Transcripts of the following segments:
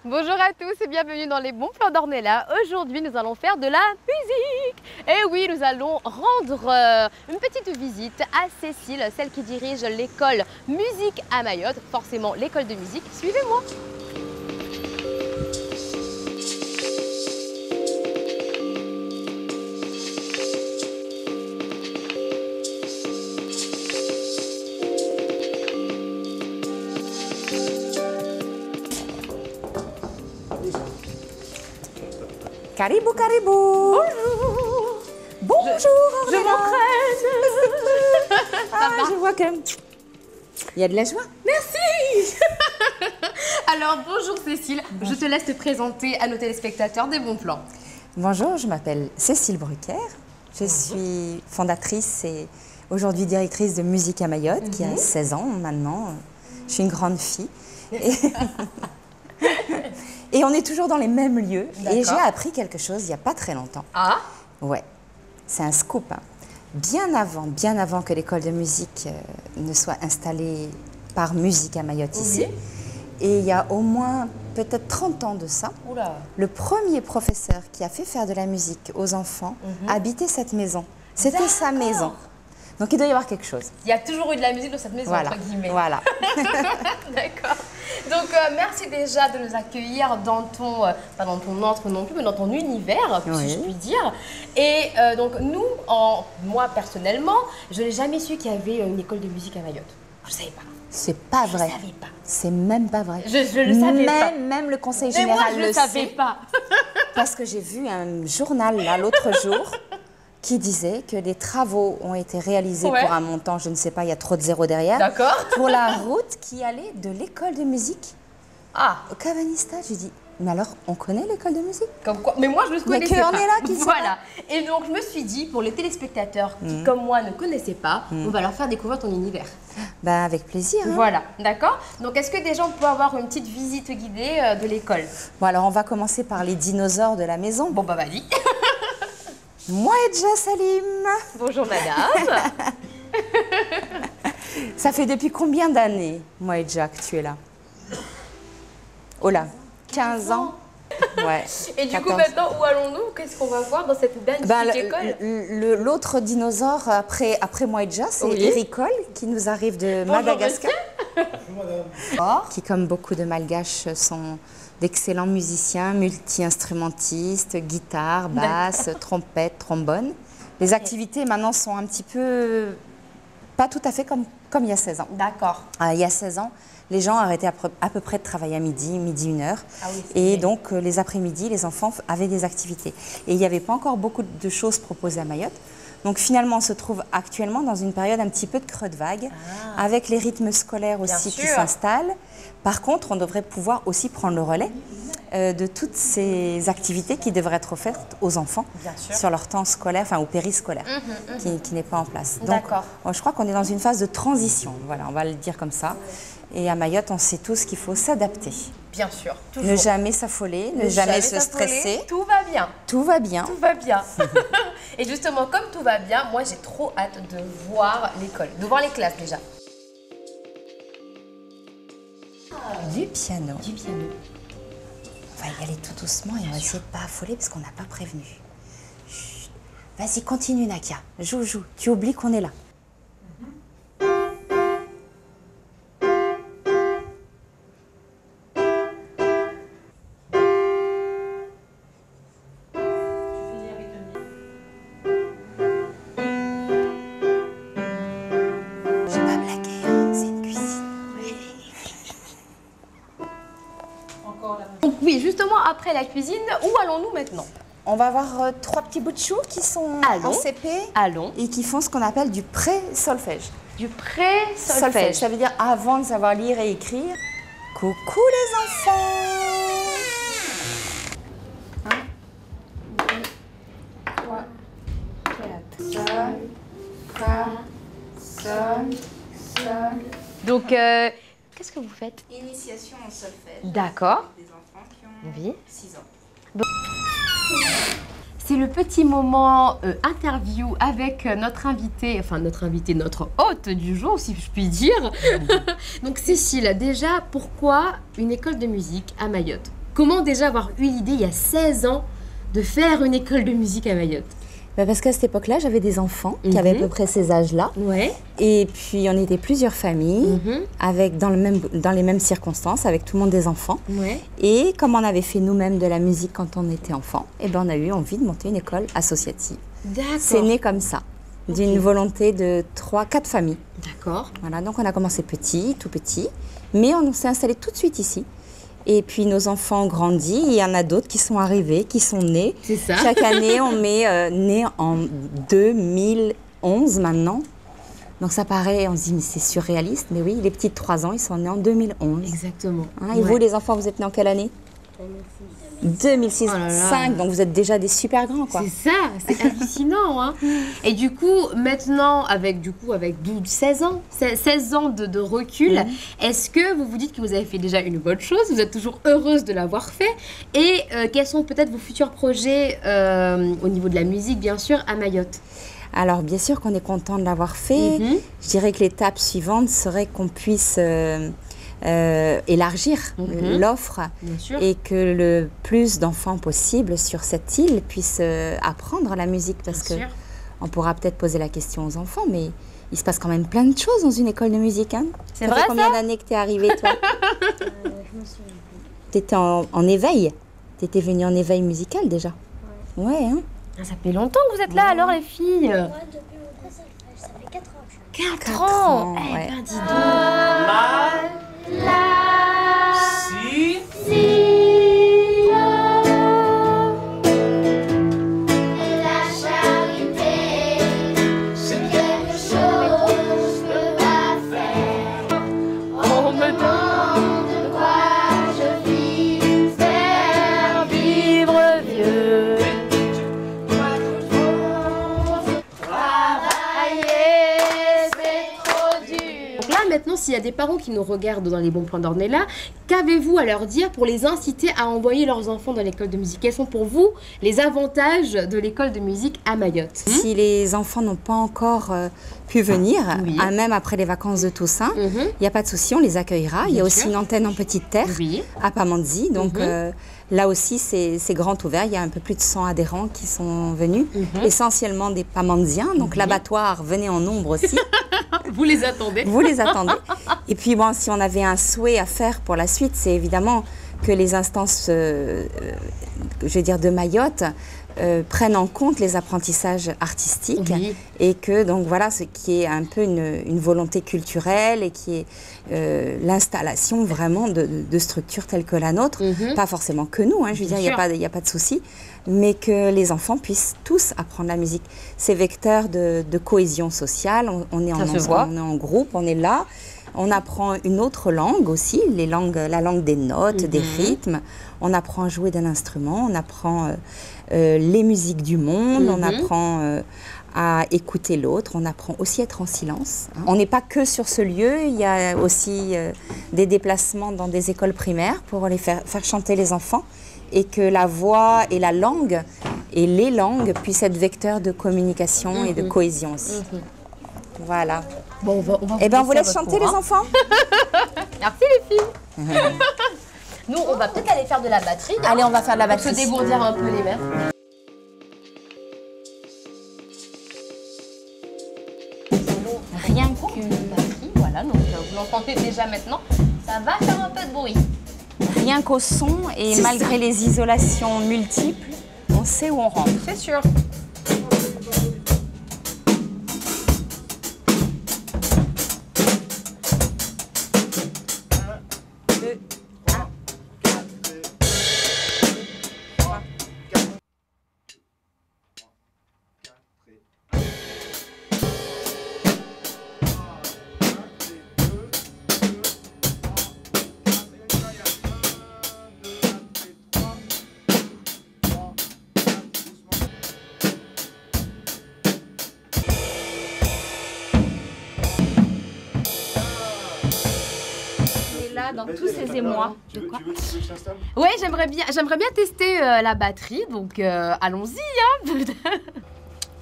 Bonjour à tous et bienvenue dans les bons plans d'Ornella. Aujourd'hui, nous allons faire de la musique. Et oui, nous allons rendre une petite visite à Cécile, celle qui dirige l'école musique à Mayotte, forcément l'école de musique. Suivez-moi. Caribou, caribou. Bonjour. Bonjour. Je m'entraîne. Je vois que il y a de la joie. Merci. Alors, bonjour Cécile. Bonjour. Je te laisse te présenter à nos téléspectateurs des bons plans. Bonjour, je m'appelle Cécile Brucker. Je suis fondatrice et aujourd'hui directrice de Musique à Mayotte, qui a 16 ans maintenant. Je suis une grande fille. Et on est toujours dans les mêmes lieux. Et j'ai appris quelque chose il n'y a pas très longtemps. Ah? Ouais, c'est un scoop. Hein. Bien avant que l'école de musique ne soit installée par Musique à Mayotte ici, et il y a au moins peut-être 30 ans de ça, le premier professeur qui a fait faire de la musique aux enfants habitait cette maison. C'était sa maison. Donc il doit y avoir quelque chose. Il y a toujours eu de la musique dans cette maison, entre guillemets. Voilà. D'accord. Donc merci déjà de nous accueillir dans ton, pas dans ton antre non plus, mais dans ton univers, si je puis dire. Et donc nous, moi personnellement, je n'ai jamais su qu'il y avait une école de musique à Mayotte. Je ne savais pas. C'est pas vrai. Je ne savais pas. C'est même pas vrai. Je le savais pas. Même le conseil général le savait pas. Parce que j'ai vu un journal là l'autre jour qui disait que les travaux ont été réalisés pour un montant, je ne sais pas, il y a trop de zéros derrière. D'accord. Pour la route qui allait de l'école de musique au Cavanista. Je dis, mais alors, on connaît l'école de musique? Comme quoi? Mais moi, je ne connaissais pas. On est là qui voilà. Et donc, je me suis dit, pour les téléspectateurs qui, comme moi, ne connaissaient pas, on va leur faire découvrir ton univers. Ben, avec plaisir. Hein. Voilà, d'accord. Donc, est-ce que déjà, on peut avoir une petite visite guidée de l'école? Bon, alors, on va commencer par les dinosaures de la maison. Bon, bah, vas-y. Mouedja Salim. Bonjour madame. Ça fait depuis combien d'années, Mouedja, que tu es là? Oh là, 15 ans. Ouais. Et du coup maintenant, où allons-nous? Qu'est-ce qu'on va voir dans cette belle école? L'autre dinosaure après Mouedja, c'est Ericole, qui nous arrive de Madagascar. Bonjour madame. Qui, comme beaucoup de Malgaches, sont d'excellents musiciens, multi-instrumentistes, guitare, basse, trompette, trombone. Les activités maintenant sont un petit peu, pas tout à fait comme il y a 16 ans. D'accord. Il y a 16 ans, les gens arrêtaient à peu près de travailler à midi 1h. Ah oui, et donc les après-midi, les enfants avaient des activités. Et il n'y avait pas encore beaucoup de choses proposées à Mayotte. Donc finalement, on se trouve actuellement dans une période un petit peu de creux de vague, avec les rythmes scolaires aussi qui s'installent. Par contre, on devrait pouvoir aussi prendre le relais de toutes ces activités qui devraient être offertes aux enfants sur leur temps scolaire, enfin au périscolaire, qui n'est pas en place. Donc, je crois qu'on est dans une phase de transition, voilà, on va le dire comme ça. Et à Mayotte, on sait tous qu'il faut s'adapter. Bien sûr, toujours. Ne jamais s'affoler, ne jamais se stresser. Tout va bien. Tout va bien. Tout va bien. Et justement, comme tout va bien, moi j'ai trop hâte de voir l'école, de voir les classes déjà. Du piano. Du piano. On va y aller tout doucement et on va essayer de ne pas affoler parce qu'on n'a pas prévenu. Vas-y, continue Nakia. Joue. Tu oublies qu'on est là. Donc oui, justement après la cuisine, où allons-nous maintenant? On va avoir 3 petits bouts de choux qui sont en CP et qui font ce qu'on appelle du pré-solfège. Du pré-solfège. Ça veut dire avant de savoir lire et écrire. Coucou les enfants. 1, 2, 3, 4. Sol. Donc, qu'est-ce que vous faites? Initiation au solfège. D'accord. Des enfants qui ont 6 ans. Donc, c'est le petit moment interview avec notre invité, notre hôte du jour, si je puis dire. Donc Cécile, déjà, pourquoi une école de musique à Mayotte? Comment déjà avoir eu l'idée il y a 16 ans de faire une école de musique à Mayotte? Parce qu'à cette époque-là, j'avais des enfants qui avaient à peu près ces âges-là. Ouais. Et puis, on était plusieurs familles dans les mêmes circonstances, avec tout le monde des enfants. Ouais. Et comme on avait fait nous-mêmes de la musique quand on était enfant, eh ben, on a eu envie de monter une école associative. D'accord. C'est né comme ça, d'une volonté de 3-4 familles. D'accord. Voilà, donc on a commencé petit, tout petit, mais on s'est installé tout de suite ici. Et puis nos enfants ont grandi, il y en a d'autres qui sont arrivés, qui sont nés. C'est ça. Chaque année, on met né en 2011 maintenant. Donc ça paraît, on se dit, mais c'est surréaliste. Mais oui, les petits de 3 ans, ils sont nés en 2011. Exactement. Hein, et vous, les enfants, vous êtes nés en quelle année? 2006, Oh là là. 5, donc vous êtes déjà des super grands, quoi. C'est ça, c'est hallucinant. Hein. Et du coup, maintenant, avec 16 ans, 16 ans de recul, est-ce que vous vous dites que vous avez fait déjà une bonne chose? Vous êtes toujours heureuse de l'avoir fait? Et quels sont peut-être vos futurs projets au niveau de la musique, bien sûr, à Mayotte? Alors, bien sûr qu'on est content de l'avoir fait. Je dirais que l'étape suivante serait qu'on puisse élargir l'offre et que le plus d'enfants possible sur cette île puissent apprendre la musique. Parce que on pourra peut-être poser la question aux enfants, mais il se passe quand même plein de choses dans une école de musique. Hein. C'est vrai, ça? Combien d'années que tu es arrivée, toi? Je me souviens plus. Tu étais en éveil. Tu étais venue en éveil musical déjà. Ouais, hein. Ça fait longtemps que vous êtes là, alors, les filles? Moi, depuis mon passage, ça fait 4 ans. 4 ans. Eh ouais. ben, dis donc. Si. La charité, c'est quelque chose que je peux pas faire. On me demande de quoi je vis, faire vivre vieux. travailler, c'est trop dur. Donc là, maintenant, s'il y a des parents qui nous regardent dans les bons plans d'Ornella, qu'avez-vous à leur dire pour les inciter à envoyer leurs enfants dans l'école de musique? Quels sont pour vous les avantages de l'école de musique à Mayotte? Si les enfants n'ont pas encore pu venir, même après les vacances de Toussaint, il n'y a pas de souci, on les accueillera. Il y a aussi une antenne en Petite Terre à Pamandzi. Donc là aussi, c'est grand ouvert. Il y a un peu plus de 100 adhérents qui sont venus, essentiellement des Pamandziens. Donc l'abattoir, venez en nombre aussi. Vous les attendez? Vous les attendez. Et puis bon, si on avait un souhait à faire pour la suite, c'est évidemment que les instances, je veux dire, de Mayotte prennent en compte les apprentissages artistiques et que donc voilà, ce qui est un peu une volonté culturelle et qui est l'installation vraiment de structures telles que la nôtre, pas forcément que nous, hein, je veux dire, il n'y a pas de souci, mais que les enfants puissent tous apprendre la musique. C'est vecteur de cohésion sociale, on est en groupe, on est là. On apprend une autre langue aussi, la langue des notes, des rythmes. On apprend à jouer d'un instrument, on apprend les musiques du monde, on apprend à écouter l'autre, on apprend aussi à être en silence. On n'est pas que sur ce lieu, il y a aussi des déplacements dans des écoles primaires pour les faire chanter les enfants et que la voix et la langue et les langues puissent être vecteurs de communication et de cohésion aussi. Voilà. Bon, on vous laisse chanter les enfants. Merci les filles. Nous, on va peut-être aller faire de la batterie. Allez, on va faire de la batterie. Pour se dégourdir un peu les mains. Rien qu'une batterie, voilà. Donc vous l'entendez déjà maintenant. Ça va faire un peu de bruit. Rien qu'au son et malgré les isolations multiples, on sait où on rentre. C'est sûr. Dans tous ces émois. Tu veux que je t'installe? Ouais, j'aimerais bien tester la batterie, donc allons-y.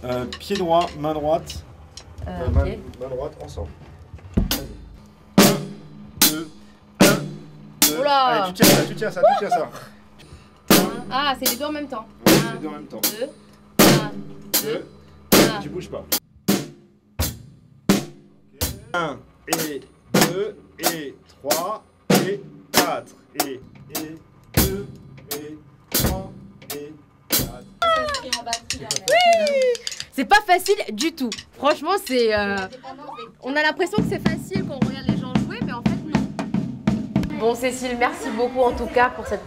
Hein. Pied droit, main droite. Okay. Main droite, ensemble. 1, 2, 1, 2. Oula. Allez, tu tiens ça. Ah, c'est les deux en même temps. Ouais, c'est les deux en même temps. 2, 2, 1. tu bouges pas. 1 et 2 et 3 et 4 et 2 et 3 et 4. C'est pas facile du tout. Franchement, c'est. On a l'impression que c'est facile quand on regarde les gens jouer, mais en fait, non. Bon, Cécile, merci beaucoup en tout cas pour cette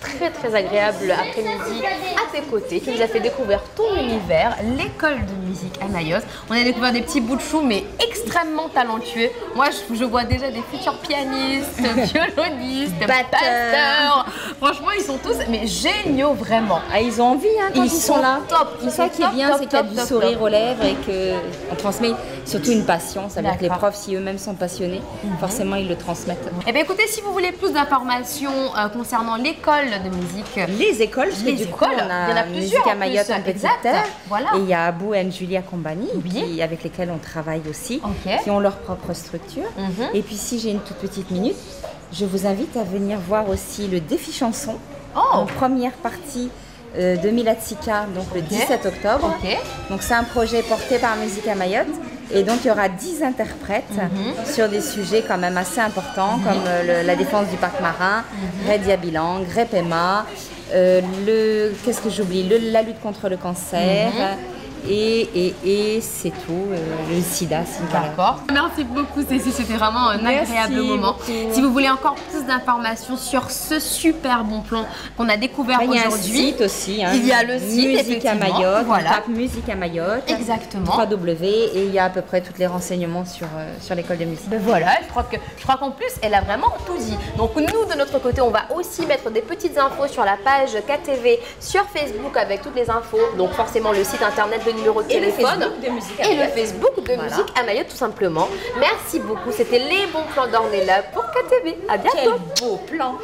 très très agréable après-midi à tes côtés. Tu nous as fait découvrir ton univers, l'école de musique à Mayotte. On a découvert des petits bouts de chou, mais extrêmement talentueux. Moi, je vois déjà des futurs pianistes, violonistes, batteurs. Franchement, ils sont tous mais géniaux vraiment. Ah, ils ont envie hein, quand ils sont là. Top. C'est ça qui est bien, c'est qu'il y a du sourire aux lèvres et qu'on transmet surtout une passion. Ça veut dire que les profs, si eux-mêmes sont passionnés, forcément ils le transmettent. Eh bien écoutez, si vous voulez plus d'informations concernant l'école de musique, les écoles, parce que du coup, on a Musique à Mayotte en Petite Terre, voilà. Et il y a Abou et Julia Compagnie, avec lesquels on travaille aussi, qui ont leur propre structure. Et puis si j'ai une toute petite minute, je vous invite à venir voir aussi le défi chanson en première partie de Milatsika, donc le 17 octobre. Donc c'est un projet porté par Musique à Mayotte. Et donc il y aura 10 interprètes sur des sujets quand même assez importants comme la défense du parc marin, Redia Bilang, Grepema, qu'est-ce que j'oublie, la lutte contre le cancer. Et c'est tout, le sida. D'accord. Merci beaucoup Cécile, c'était vraiment un agréable moment. Si vous voulez encore plus d'informations sur ce super bon plan qu'on a découvert aujourd'hui. Il y a un site aussi. Hein, il y a le site Musique à Mayotte, voilà. On tape Musique à Mayotte. Exactement. 3W et il y a à peu près tous les renseignements sur l'école de musique. Ben voilà, je crois qu'en plus elle a vraiment tout dit. Donc nous de notre côté on va aussi mettre des petites infos sur la page KTV sur Facebook avec toutes les infos. Donc forcément le site internet, le numéro de téléphone et le Facebook de Musique à Mayotte tout simplement. Merci beaucoup, c'était les bons plans d'Ornella pour KTV. À bientôt. Quel beau plan.